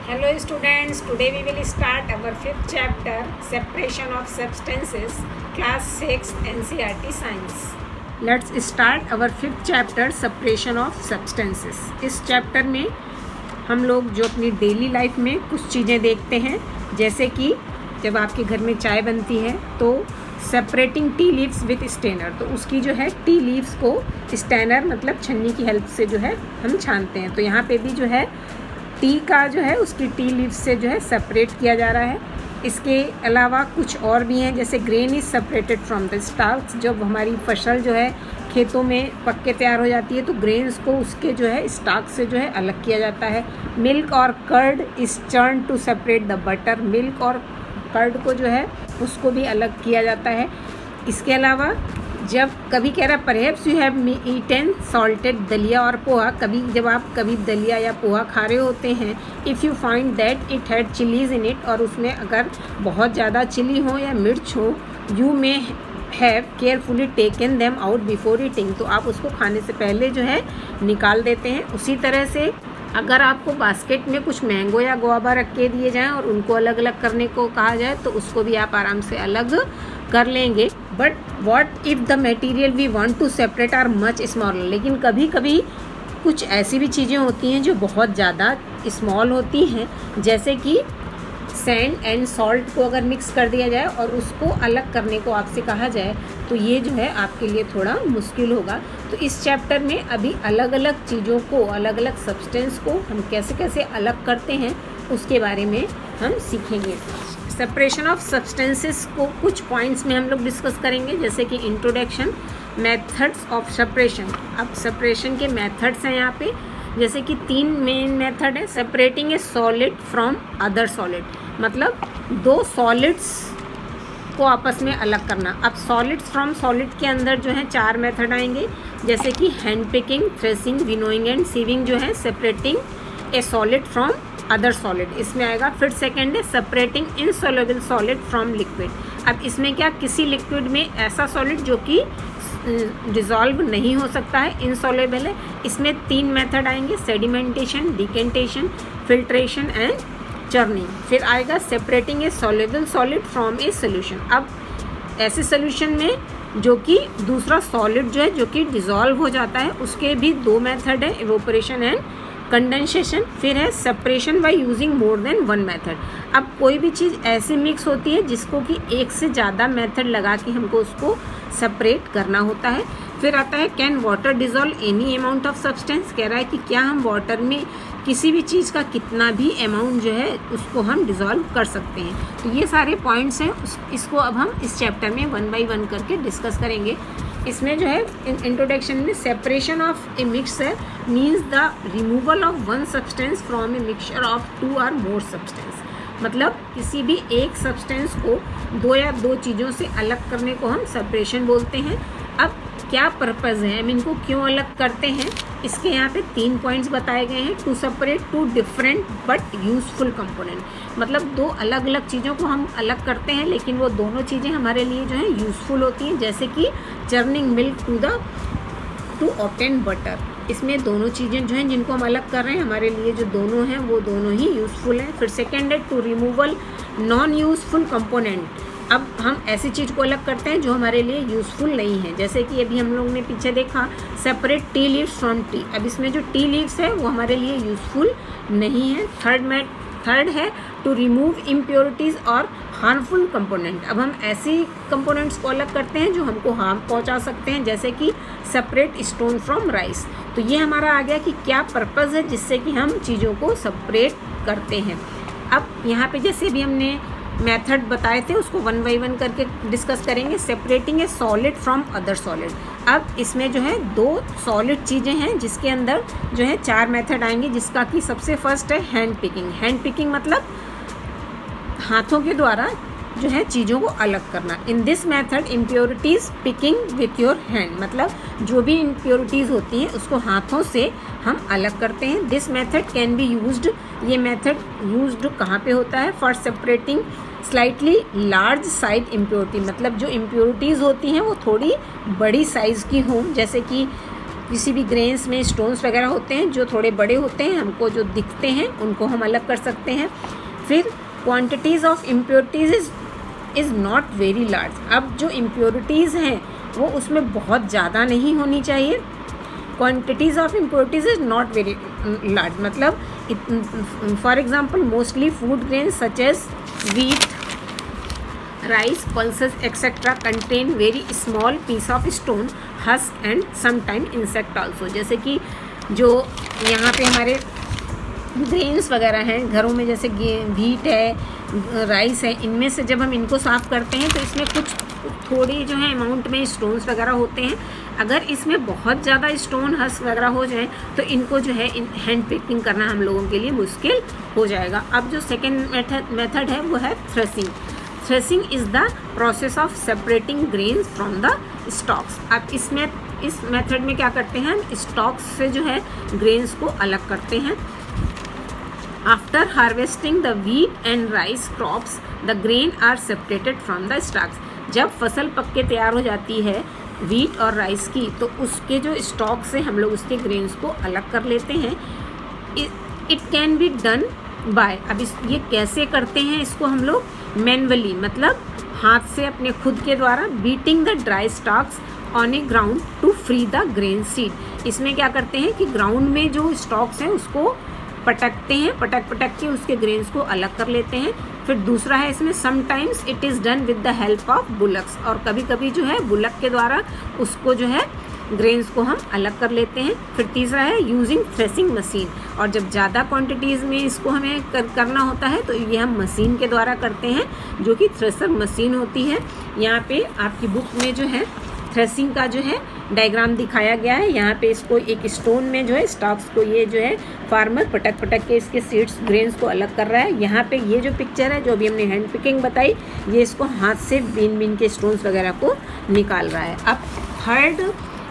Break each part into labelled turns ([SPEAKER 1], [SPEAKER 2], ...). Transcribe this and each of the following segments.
[SPEAKER 1] Hello students, today we will start our fifth chapter, Separation of Substances, class 6 NCERT Science. Let's start our fifth chapter, Separation of Substances. इस chapter में हम लोग जो अपनी daily life में कुछ चीज़ें देखते हैं, जैसे कि जब आपके घर में चाय बनती है तो separating tea leaves with strainer, तो उसकी जो है टी लीव्स को स्टेनर मतलब छन्नी की हेल्प से जो है हम छानते हैं। तो यहाँ पे भी जो है टी का जो है उसकी टी लीव्स से जो है सेपरेट किया जा रहा है। इसके अलावा कुछ और भी हैं, जैसे grain is separated from the starch. जब हमारी फसल जो है खेतों में पक के तैयार हो जाती है तो ग्रेन्स को उसके जो है स्टार्च से जो है अलग किया जाता है। मिल्क और curd is churn to separate the butter. Milk और कर्ड को जो है उसको भी अलग किया जाता है। इसके अलावा जब कभी कह रहा perhaps you have eaten salted dalia और पोहा, जब आप कभी दलिया या पोहा खा रहे होते हैं, if you find that it had chillies in it, और उसमें अगर बहुत ज़्यादा चिली हो या मिर्च हो, you may have carefully taken them out before eating, तो आप उसको खाने से पहले जो है निकाल देते हैं। उसी तरह से अगर आपको बास्केट में कुछ मैंगो या गुआवा रख के दिए जाएँ और उनको अलग अलग करने को कहा जाए तो उसको भी आप आराम से अलग कर लेंगे। But what if the material we want to separate are much small, लेकिन कभी कभी कुछ ऐसी भी चीज़ें होती हैं जो बहुत ज़्यादा स्मॉल होती हैं, जैसे कि सैंड एंड सॉल्ट को अगर मिक्स कर दिया जाए और उसको अलग करने को आपसे कहा जाए तो ये जो है आपके लिए थोड़ा मुश्किल होगा। तो इस चैप्टर में अभी अलग अलग चीज़ों को, अलग अलग सब्सटेंस को हम कैसे कैसे अलग करते हैं उसके बारे में हम सीखेंगे। सेपरेशन ऑफ सब्सटेंसेस को कुछ पॉइंट्स में हम लोग डिस्कस करेंगे, जैसे कि इंट्रोडक्शन, मेथड्स ऑफ सेपरेशन। अब सेपरेशन के मेथड्स हैं यहाँ पे, जैसे कि 3 मेन मेथड है। Separating a solid from other solid, मतलब 2 सॉलिड्स को आपस में अलग करना। अब सॉलिड्स फ्रॉम सॉलिड के अंदर जो है 4 मेथड आएंगे, जैसे कि hand picking, threshing, winnowing and sieving जो है separating a solid from other solid, इसमें आएगा। फिर सेकेंड है separating insoluble solid from liquid. अब इसमें क्या, किसी लिक्विड में ऐसा सॉलिड जो कि डिज़ोल्व नहीं हो सकता है, इनसॉल्युबल है, इसमें 3 मेथड आएंगे, sedimentation, decantation, filtration and churning. फिर आएगा separating A soluble solid from a solution. अब ऐसे सोल्यूशन में जो कि दूसरा सॉलिड जो है जो कि डिज़ोल्व हो जाता है, उसके भी 2 मेथड है, इवोपरेशन एंड कंडेंसेशन। फिर है separation by using more than 1 method. अब कोई भी चीज़ ऐसी मिक्स होती है जिसको कि एक से ज़्यादा मेथड लगा के हमको उसको सेपरेट करना होता है। फिर आता है can water dissolve any amount of substance, कह रहा है कि क्या हम वाटर में किसी भी चीज़ का कितना भी अमाउंट जो है उसको हम डिज़ोल्व कर सकते हैं। तो ये सारे पॉइंट्स हैं, इसको अब हम इस चैप्टर में 1 बाय 1 करके डिस्कस करेंगे। इसमें जो है इंट्रोडक्शन में separation of a mixture means the removal of 1 substance from a mixture of 2 और मोर सब्सटेंस, मतलब किसी भी एक सब्सटेंस को 2 या 2 चीज़ों से अलग करने को हम सेपरेशन बोलते हैं। अब क्या पर्पज़ है, हम इनको क्यों अलग करते हैं, इसके यहाँ पे 3 पॉइंट्स बताए गए हैं। To separate 2 different but useful component, मतलब 2 अलग अलग चीज़ों को हम अलग करते हैं लेकिन वो दोनों चीज़ें हमारे लिए जो है यूज़फुल होती हैं, जैसे कि churning milk to obtain butter. इसमें दोनों चीज़ें जो हैं जिनको हम अलग कर रहे हैं हमारे लिए जो दोनों हैं वो दोनों ही यूज़फुल हैं। फिर सेकेंड है to removal non useful component. अब हम ऐसी चीज़ को अलग करते हैं जो हमारे लिए यूज़फुल नहीं है, जैसे कि अभी हम लोग ने पीछे देखा separate tea leaves from T. अब इसमें जो टी लीव्स है वो हमारे लिए यूज़फुल नहीं है। थर्ड है टू रिमूव इम्प्योरिटीज़ और हार्मफुल कंपोनेंट। अब हम ऐसी कंपोनेंट्स को अलग करते हैं जो हमको हार्म पहुंचा सकते हैं, जैसे कि सेपरेट स्टोन फ्रॉम राइस। तो ये हमारा आ गया कि क्या पर्पज़ है जिससे कि हम चीज़ों को सेपरेट करते हैं। अब यहाँ पे जैसे भी हमने मेथड बताए थे उसको 1 बाय 1 करके डिस्कस करेंगे। Separating a solid from other solid. अब इसमें जो है 2 सॉलिड चीज़ें हैं जिसके अंदर जो है 4 मेथड आएंगे, जिसका कि सबसे फर्स्ट है हैंड पिकिंग। हैंड पिकिंग मतलब हाथों के द्वारा जो है चीज़ों को अलग करना। In this method impurities picking with your hand, मतलब जो भी इम्प्योरिटीज़ होती हैं उसको हाथों से हम अलग करते हैं। This method can be used, ये मेथड यूज्ड कहाँ पे होता है, for separating slightly large size impurity, मतलब जो इम्प्योरिटीज़ होती हैं वो थोड़ी बड़ी साइज़ की हों, जैसे कि किसी भी ग्रेन्स में स्टोन्स वगैरह होते हैं जो थोड़े बड़े होते हैं, हमको जो दिखते हैं उनको हम अलग कर सकते हैं। फिर quantities of impurities is not very large. अब जो इम्प्योरिटीज़ हैं वो उसमें बहुत ज़्यादा नहीं होनी चाहिए। Quantities of impurities is not very large मतलब for example mostly food grains such as wheat, rice, pulses etc. contain very small piece of stone, husk and sometime insect also। जैसे कि जो यहाँ पे हमारे ग्रेन्स वगैरह हैं घरों में, जैसे व्हीट है, राइस है, इनमें से जब हम इनको साफ़ करते हैं तो इसमें कुछ थोड़ी जो है अमाउंट में स्टोन्स वगैरह होते हैं। अगर इसमें बहुत ज़्यादा स्टोन हस्क वगैरह हो जाए तो इनको जो है हैंड पिकिंग करना हम लोगों के लिए मुश्किल हो जाएगा। अब जो सेकेंड मेथड है वो है threshing. Threshing is the process of separating grains from the stocks. अब इसमें इस मेथड में क्या करते हैं, हम स्टॉक्स से जो है ग्रेन्स को अलग करते हैं। After harvesting the wheat and rice crops the grain are separated from the stalks. जब फसल पक के तैयार हो जाती है व्हीट और राइस की, तो उसके जो स्टॉक से हम लोग उसके ग्रेन्स को अलग कर लेते हैं। It can be done by, अब ये कैसे करते हैं इसको हम लोग मैनुअली मतलब हाथ से अपने खुद के द्वारा, beating the dry stalks on a ground to free the grain seed. इसमें क्या करते हैं कि ग्राउंड में जो स्टॉक्स हैं उसको पटकते हैं, पटक के उसके ग्रेन्स को अलग कर लेते हैं। फिर दूसरा है इसमें sometimes it is done with the help of bullocks, और कभी कभी जो है बुलक के द्वारा उसको जो है ग्रेन्स को हम अलग कर लेते हैं। फिर तीसरा है यूजिंग थ्रेसिंग मशीन, और जब ज़्यादा क्वांटिटीज़ में इसको हमें करना होता है तो ये हम मशीन के द्वारा करते हैं जो कि थ्रेसर मशीन होती है। यहाँ पे आपकी बुक में जो है थ्रेसिंग का जो है डायग्राम दिखाया गया है। यहाँ पे इसको एक स्टोन में जो है स्टॉक्स को ये जो है फार्मर पटक के इसके सीड्स ग्रेन्स को अलग कर रहा है। यहाँ पे ये जो पिक्चर है जो अभी हमने हैंड पिकिंग बताई, ये इसको हाथ से बीन के स्टोन्स वगैरह को निकाल रहा है। अब थर्ड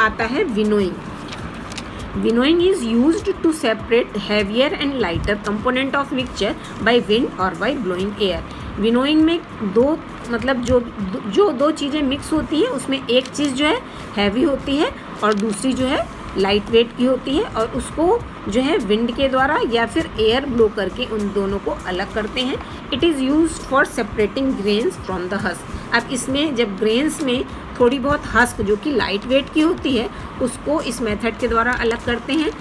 [SPEAKER 1] आता है winnowing. Winnowing is used to separate heavier and lighter component of mixture by wind और बाय ब्लोइंग एयर। विनोइंग में दो मतलब जो दो चीज़ें मिक्स होती हैं उसमें एक चीज़ जो है हैवी होती है और दूसरी जो है लाइट वेट की होती है, और उसको जो है विंड के द्वारा या फिर एयर ब्लो करके उन दोनों को अलग करते हैं। It is used for separating grains from the husk. अब इसमें जब ग्रेन्स में थोड़ी बहुत हस्क जो कि लाइट वेट की होती है उसको इस मेथड के द्वारा अलग करते हैं।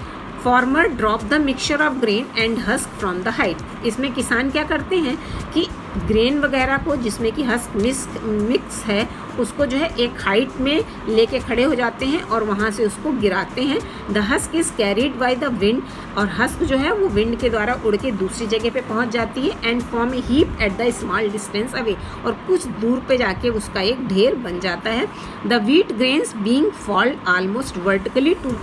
[SPEAKER 1] Farmer drop the mixture of grain and husk from the height. इसमें किसान क्या करते हैं कि ग्रेन वगैरह को जिसमें कि हस्क मिक्स है उसको जो है एक हाइट में लेके खड़े हो जाते हैं और वहाँ से उसको गिराते हैं। The husk is carried by the wind, और हस्क जो है वो विंड के द्वारा उड़ के दूसरी जगह पे पहुँच जाती है। And form A heap at the small distance away, और कुछ दूर पे जाके उसका एक ढेर बन जाता है। The wheat grains being fold almost vertically to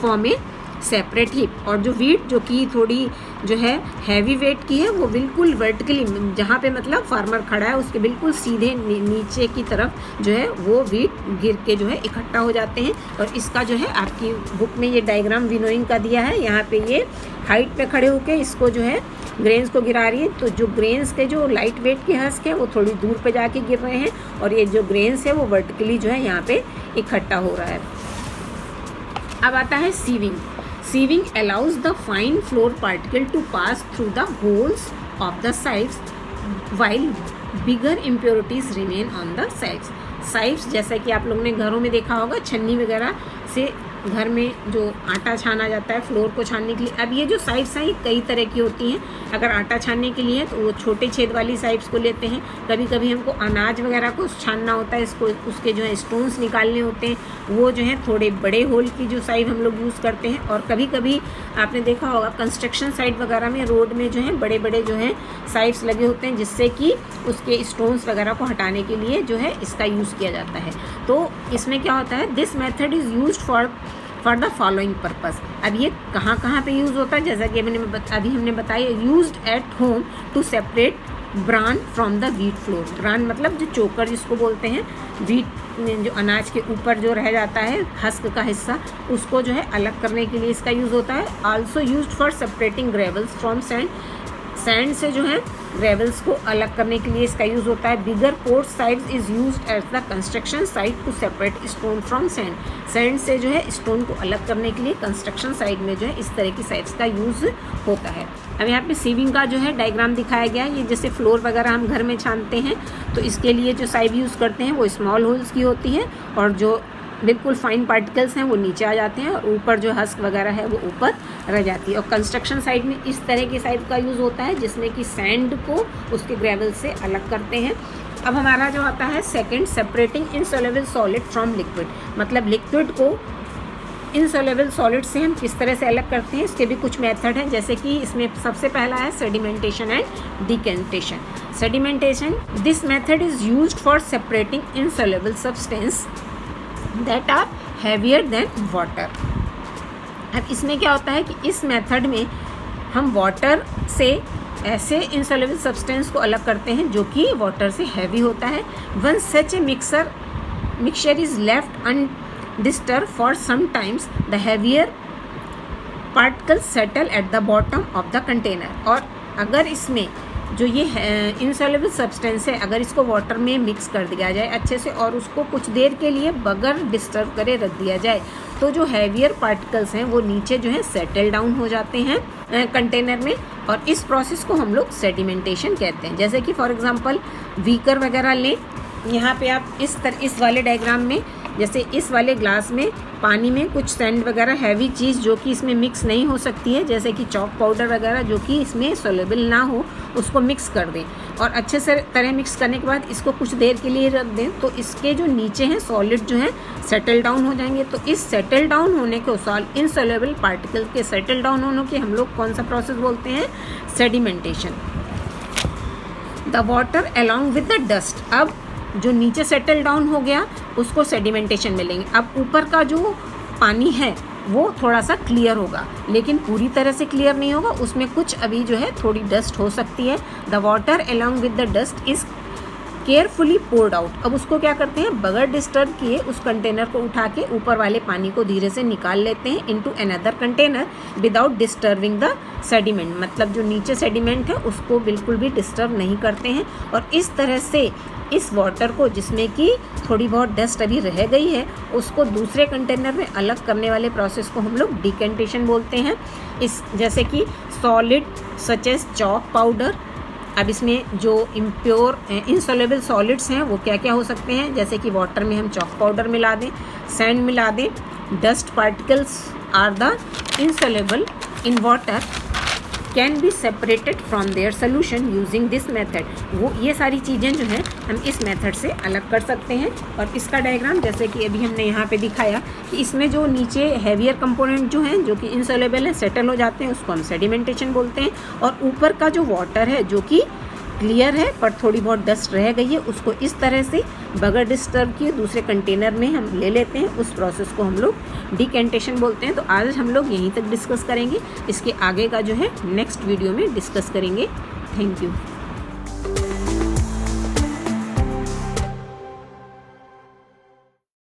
[SPEAKER 1] form a separate heap, और जो व्हीट जो कि थोड़ी जो है हैवी वेट की है वो बिल्कुल वर्टिकली जहाँ पे मतलब फार्मर खड़ा है उसके बिल्कुल सीधे नीचे की तरफ जो है वो व्हीट गिर के जो है इकट्ठा हो जाते हैं। और इसका जो है आपकी बुक में ये डायग्राम विनोइंग का दिया है। यहाँ पे ये हाइट पे खड़े होके इसको जो है ग्रेन्स को गिरा रही है, तो जो ग्रेन्स के जो लाइट वेट के हस्क है वो थोड़ी दूर पे जाके गिर रहे हैं, और ये जो ग्रेन्स है वो वर्टिकली जो है यहाँ पे इकट्ठा हो रहा है। अब आता है sieving. Sieving allows the fine flour particle to pass through the holes of the sieves while bigger impurities remain on the sieves। साइव्स जैसा कि आप लोगों ने घरों में देखा होगा, छन्नी वगैरह से घर में जो आटा छाना जाता है फ्लोर को छानने के लिए। अब ये जो साइव्स हैं ये कई तरह की होती हैं। अगर आटा छानने के लिए तो वो छोटे छेद वाली साइव्स को लेते हैं। कभी कभी हमको अनाज वगैरह को छानना होता है, इसको उसके जो है स्टोन्स निकालने होते हैं, वो जो है थोड़े बड़े होल की जो साइव हम लोग यूज़ करते हैं। और कभी कभी आपने देखा होगा कंस्ट्रक्शन साइट वगैरह में रोड में जो है बड़े बड़े जो है साइव्स लगे होते हैं जिससे कि उसके स्टोन्स वगैरह को हटाने के लिए जो है इसका यूज़ किया जाता है। तो इसमें क्या होता है, this method is used for the following purpose. अब ये कहाँ पे यूज़ होता है, जैसा कि अभी हमने बताया, used at home to separate bran from the wheat flour. Bran मतलब जो चोकर जिसको बोलते हैं, व्हीट जो अनाज के ऊपर जो रह जाता है हस्क का हिस्सा, उसको जो है अलग करने के लिए इसका यूज़ होता है। Also used for separating gravels from sand. Sand से जो है ग्रेवल्स को अलग करने के लिए इसका यूज़ होता है। Bigger pores size is used as the construction site to separate stone from sand. Sand से जो है स्टोन को अलग करने के लिए कंस्ट्रक्शन साइट में जो है इस तरह की साइड्स का यूज़ होता है। अब यहाँ पे सीविंग का जो है डायग्राम दिखाया गया है। ये जैसे फ्लोर वगैरह हम घर में छानते हैं तो इसके लिए जो साइड यूज़ करते हैं वो स्मॉल होल्स की होती है और जो बिल्कुल फाइन पार्टिकल्स हैं वो नीचे आ जाते हैं और ऊपर जो हस्क वगैरह है वो ऊपर रह जाती है। और कंस्ट्रक्शन साइड में इस तरह की साइड का यूज़ होता है जिसमें कि सैंड को उसके ग्रेवल से अलग करते हैं। अब हमारा जो आता है second, separating insoluble solid from liquid. मतलब लिक्विड को इनसॉल्युबल सॉलिड से हम किस तरह से अलग करते हैं, इसके भी कुछ मेथड हैं। जैसे कि इसमें सबसे पहला है sedimentation and decantation. Sedimentation, this method is used for separating insoluble substance that are heavier than water. अब इसमें क्या होता है कि इस मेथड में हम वाटर से ऐसे इनसॉल्युबल सब्सटेंस को अलग करते हैं जो कि वाटर से हैवी होता है। When such a mixture is left undisturb for some times the heavier particles settle at the bottom of the container. और अगर इसमें जो ये इनसॉल्युबल सब्सटेंस है अगर इसको वाटर में मिक्स कर दिया जाए अच्छे से और उसको कुछ देर के लिए बगैर डिस्टर्ब करे रख दिया जाए तो जो हैवियर पार्टिकल्स हैं वो नीचे जो है सेटल डाउन हो जाते हैं कंटेनर में, और इस प्रोसेस को हम लोग सेडिमेंटेशन कहते हैं। जैसे कि फॉर एग्जांपल बीकर वगैरह लें, यहाँ पे आप इस वाले डायग्राम में जैसे इस वाले ग्लास में पानी में कुछ सैंड वगैरह हैवी चीज़ जो कि इसमें मिक्स नहीं हो सकती है, जैसे कि चॉक पाउडर वगैरह जो कि इसमें सोल्यूबल ना हो, उसको मिक्स कर दें और अच्छे से तरह मिक्स करने के बाद इसको कुछ देर के लिए रख दें तो इसके जो नीचे हैं सॉलिड जो हैं सेटल डाउन हो जाएंगे। तो इस सेटल डाउन होने को इनसॉल्युबल पार्टिकल के सेटल डाउन होने के हम लोग कौन सा प्रोसेस बोलते हैं, sedimentation. The water along with the dust, अब जो नीचे सेटल डाउन हो गया उसको सेडिमेंटेशन मिलेंगे। अब ऊपर का जो पानी है वो थोड़ा सा क्लियर होगा लेकिन पूरी तरह से क्लियर नहीं होगा, उसमें कुछ अभी जो है थोड़ी डस्ट हो सकती है। The water along with the dust is carefully poured out. अब उसको क्या करते हैं, बगैर डिस्टर्ब किए उस कंटेनर को उठा के ऊपर वाले पानी को धीरे से निकाल लेते हैं into another container without disturbing the sediment. मतलब जो नीचे सेडिमेंट है उसको बिल्कुल भी डिस्टर्ब नहीं करते हैं और इस तरह से इस वाटर को जिसमें कि थोड़ी बहुत डस्ट अभी रह गई है उसको दूसरे कंटेनर में अलग करने वाले प्रोसेस को हम लोग डिकेंटेशन बोलते हैं। इस जैसे कि solid such as chalk powder. अब इसमें जो इम्प्योर इनसॉल्युबल सॉलिड्स हैं वो क्या क्या हो सकते हैं, जैसे कि वाटर में हम चॉक पाउडर मिला दें, सैंड मिला दें, dust particles are the insoluble in water can be separated from their solution using this method. वो ये सारी चीज़ें जो हैं हम इस मेथड से अलग कर सकते हैं। और इसका डायग्राम जैसे कि अभी हमने यहाँ पे दिखाया कि इसमें जो नीचे हैवियर कंपोनेंट जो हैं जो कि इनसॉल्युबल है सेटल हो जाते हैं उसको हम सेडिमेंटेशन बोलते हैं, और ऊपर का जो वाटर है जो कि क्लियर है पर थोड़ी बहुत डस्ट रह गई है उसको इस तरह से बगैर डिस्टर्ब किए दूसरे कंटेनर में हम ले लेते हैं, उस प्रोसेस को हम लोग डिकेंटेशन बोलते हैं। तो आज हम लोग यहीं तक डिस्कस करेंगे, इसके आगे का जो है नेक्स्ट वीडियो में डिस्कस करेंगे। Thank you.